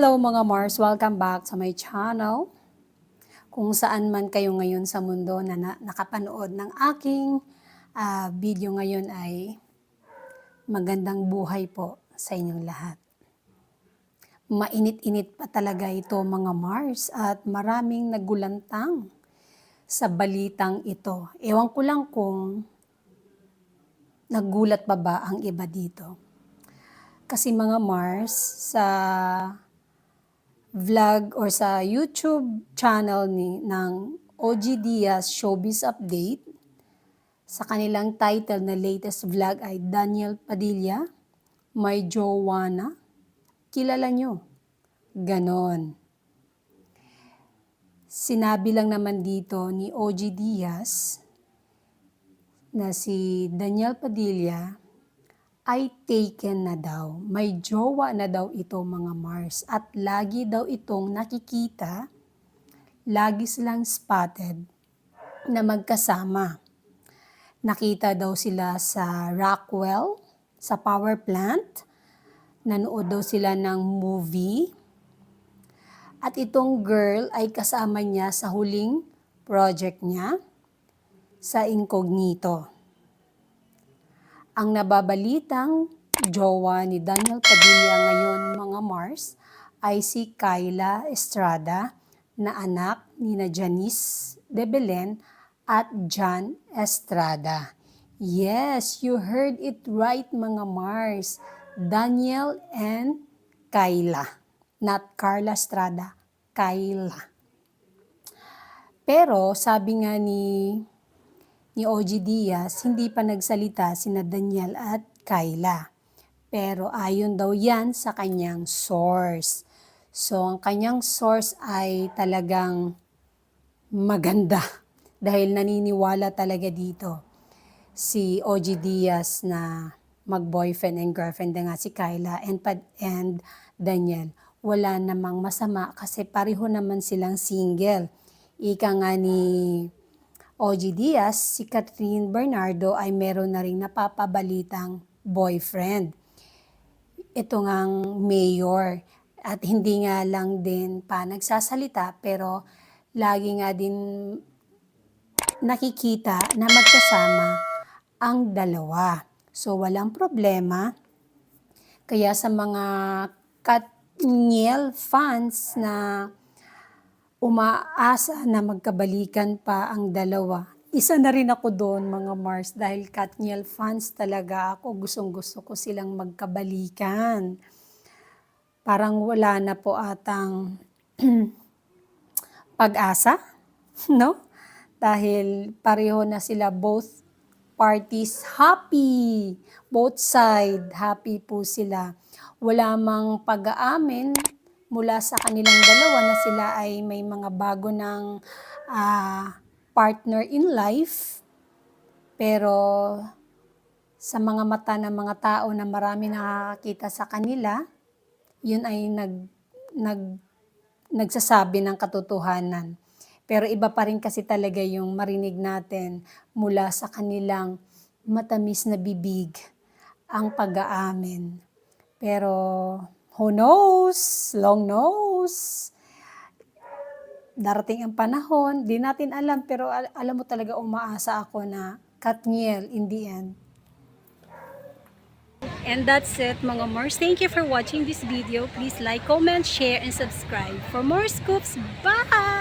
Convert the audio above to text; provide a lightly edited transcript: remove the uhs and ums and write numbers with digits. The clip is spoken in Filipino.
Hello mga Mars! Welcome back sa my channel. Kung saan man kayo ngayon sa mundo na nakapanood ng aking video ngayon ay magandang buhay po sa inyong lahat. Mainit-init pa talaga ito mga Mars at maraming nagulantang sa balitang ito. Ewan ko lang kung nagulat pa ba ang iba dito. Kasi mga Mars, sa vlog or sa YouTube channel ng OG Diaz Showbiz Update, sa kanilang title na latest vlog ay Daniel Padilla, My Joanna, kilala nyo? Ganon. Sinabi lang naman dito ni OG Diaz na si Daniel Padilla ay taken na daw. May jowa na daw ito mga Mars. At lagi daw itong nakikita, lagi silang spotted na magkasama. Nakita daw sila sa Rockwell, sa power plant. Nanood daw sila ng movie. At itong girl ay kasama niya sa huling project niya sa Incognito. Ang nababalitang jowa ni Daniel Padilla ngayon mga Mars ay si Kyla Estrada na anak ni Janice de Belen at John Estrada. Yes, you heard it right mga Mars. Daniel and Kyla. Not Carla Estrada, Kyla. Pero sabi nga ni OG Diaz, hindi pa nagsalita sina Daniel at Kyla. Pero ayon daw yan sa kanyang source. So, ang kanyang source ay talagang maganda. Dahil naniniwala talaga dito si OG Diaz na mag-boyfriend and girlfriend na nga si Kyla and Daniel. Wala namang masama kasi pareho naman silang single. Ika nga ni OG Diaz, si Catherine Bernardo ay meron na rin napapabalitang boyfriend. Ito ngang mayor. At hindi nga lang din pa nagsasalita pero lagi nga din nakikita na magkasama ang dalawa. So walang problema. Kaya sa mga Katniel fans na umaasa na magkabalikan pa ang dalawa. Isa na rin ako doon mga Mars dahil Katniel fans talaga ako. Gustong-gusto ko silang magkabalikan. Parang wala na po atang pag-asa, no? Dahil pareho na sila, both parties happy. Both side happy po sila. Wala mang pag-aamin mula sa kanilang dalawa na sila ay may mga bago ng partner in life. Pero sa mga mata ng mga tao na marami nakakita sa kanila, yun ay nagsasabi ng katotohanan. Pero iba pa rin kasi talaga yung marinig natin mula sa kanilang matamis na bibig ang pag-aamin. Pero who knows? Long knows. Darating ang panahon, di natin alam, pero alam mo talaga umaasa ako na Katniel in the end. And that's it mga Mars. Thank you for watching this video. Please like, comment, share, and subscribe for more scoops. Bye!